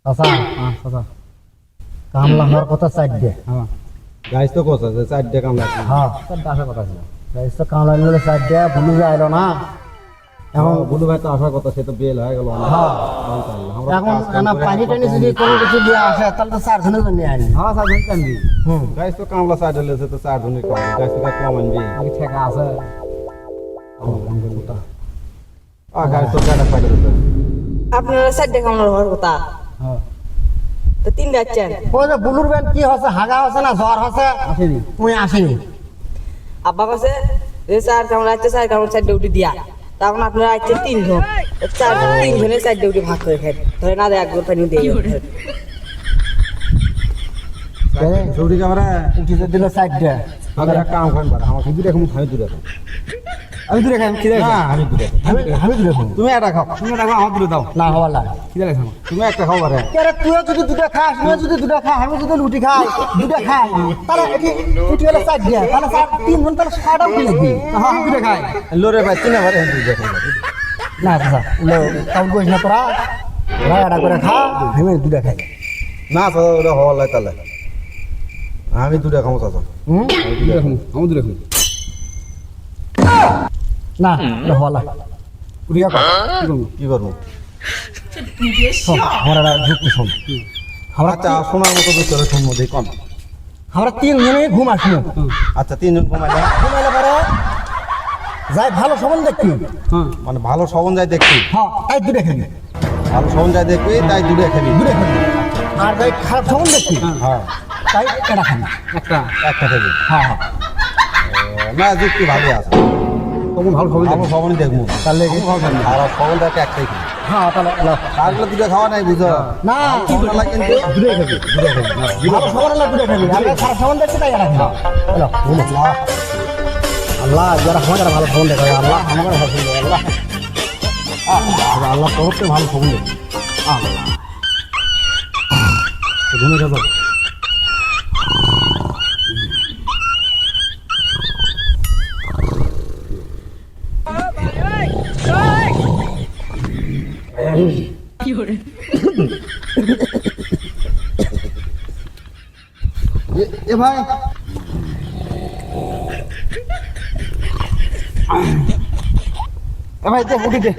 চাচা চাচা কামলা হওয়ার কথা চার দে গাইস তো কথা যে 4 টাকা কামলা হ্যাঁ আসার কথা ছিল গাইস তো কামলা নিলে চার দে ভুলে যাইল না এখন বুলু ভাই তো আসার কথা সে তো বেল হয়ে গেল হ্যাঁ এখন না পানি টানি যদি কোনো কিছু দিয়ে আসে তাহলে তো 4 জনের জন্য আনি হ্যাঁ 4 জন কান্দি গাইস তো কামলা 4 দিলেছে তো 4 জনের কম গাইস তো কম আনবি আগে ঠেকা আছে গাইস তো কাটা পাইতে দিতে আপনারা সাইডে কামড় হওয়ার কথা হ্যাঁ তো তিন যাচ্ছেন ওই যে বুলুর ব্যান কি হচ্ছে হাগা হচ্ছে না জ্বর হচ্ছে আসেনি তুই আসেনি আব্বা কাছে যে স্যার কামড় আছে স্যার কামড় সাইডে উঠে দিয়া তখন আপনারা আছে 3 জন 3 জনের সাইডে উঠে ভাগ করে খাই ধরে না দেয় একবার পানি দিয়ে জরুরি ক্যামেরা উঠিতে দিল চার দে আমি একটা কাম করেন বাড়া আমাকে দূরে খামু খাই দূরে খাম আমি দূরে খাই কি না আমি দূরে আমি দূরে খাই তুমি একটা খাও আমার দূরে দাও না হওয়ার লাগে কি লাগে তুমি একটা খাও বারে আরে তুইও যদি দুটা খাস আমিও যদি দুটা খাই আমি যদি লুটি খাই দুটা খাই তাহলে এটি উঠে গেলে চার দিয়া তাহলে চার 3 জন তাহলে 6টা উঠে লাগবে হ্যাঁ দূরে খাই লোরে ভাই তিন বারে দূরে খাই না চাচা লো কাউন্ট করিস না তোরা রায়টা করে খা আমি দুটা খাই না তো ওটা হওয়ার লাগে তাহলে আমি দূরে খামো চাচা হুম দূরে খামো আমি দূরে খামো না এটা হওয়া লাগে উড়িয়া কর কি করবো শোন আমরা যুক্তি শোন আমরা আচ্ছা শোনার মতো তো চলে শুনবো দেখ কম আমরা 3 জনে ঘুম আসি আচ্ছা 3 জন ঘুমাইলাম ঘুমাইলে পরে যাই ভালো সবন দেখি মানে ভালো শোভন যায় দেখছি হ্যাঁ তাই দুটা খাবি ভালো শোভন যায় দেখবি তাই দূরে খাবি দুটা খাবি আর যাই খারাপ সবন দেখি হ্যাঁ তাই এটা খাবি একটা খাবি হ্যাঁ হ্যাঁ না যুক্তি ভালোই আছে তখন ভালো সবন ভালো শোভনই দেখবো তাহলে আর শোভন দেখে একটাই খাবি হ্যাঁ তাহলে তারগুলো দুটো খাওয়া নাই বুঝো না কি বলা কিন্তু দূরে খাবি ভালো সবন না দুটা খাবি আমরা খারাপ সবন দেখছি তাই এটা খাবি আল্লাহ আল্লাহ যারা আমাদের ভালো সবন দেখে আল্লাহ আমাদের ভালো সবন দেখে আল্লাহ আল্লাহ তোরতে ভালো সবন দেখে ঘুমে যাবো এ ভাই এ ভাই দে উঠি দে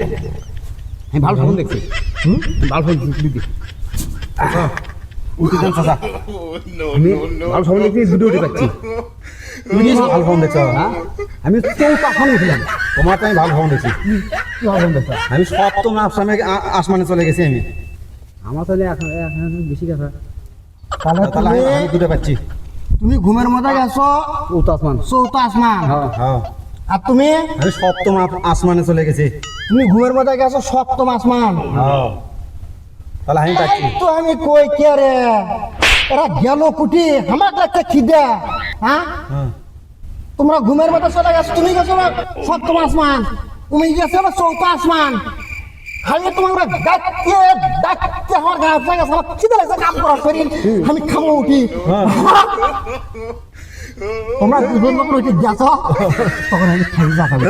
আমি ভালো শোভন দেখছি ভালো শোভন দেখছি উঠি দেন চাচা আমি ভালো শোভন দেখছি দুটো উঠে পাচ্ছি তুমি ভালো শোভন দেখছো হ্যাঁ আমি চৌপাখন উঠলাম তোমার তো আমি ভালো শোভন দেখছি কি হবে দেখো আমি সপ্তম আসমানে চলে গেছি আমি আমার তাহলে এখন বেশি কথা তাহলে তাহলে আমি দুটো পাচ্ছি তুমি ঘুমের মধ্যে গেছো চৌথা আসমান হ্যাঁ আর তুমি আমি সপ্তম আসমানে চলে গেছি তুমি ঘুমের মধ্যে গেছো সপ্তম আসমান হ্যাঁ তাহলে আমি পাচ্ছি তো আমি কই কে রে এরা গেল কুটি আমার লাগছে খিদে হ্যাঁ হ্যাঁ তোমরা ঘুমের মধ্যে চলে গেছো তুমি গেছো না সপ্তম আসমান তুমি গেছো না চৌথা আসমান খাইয়ে তোমার ডাকতে আমার গা হাত লাগে আমার খিদে লাগছে কাম করার শরীর আমি খাবো উঠি তোমরা দুজন যখন উঠে গেছো তখন আমি খাই যা খাবো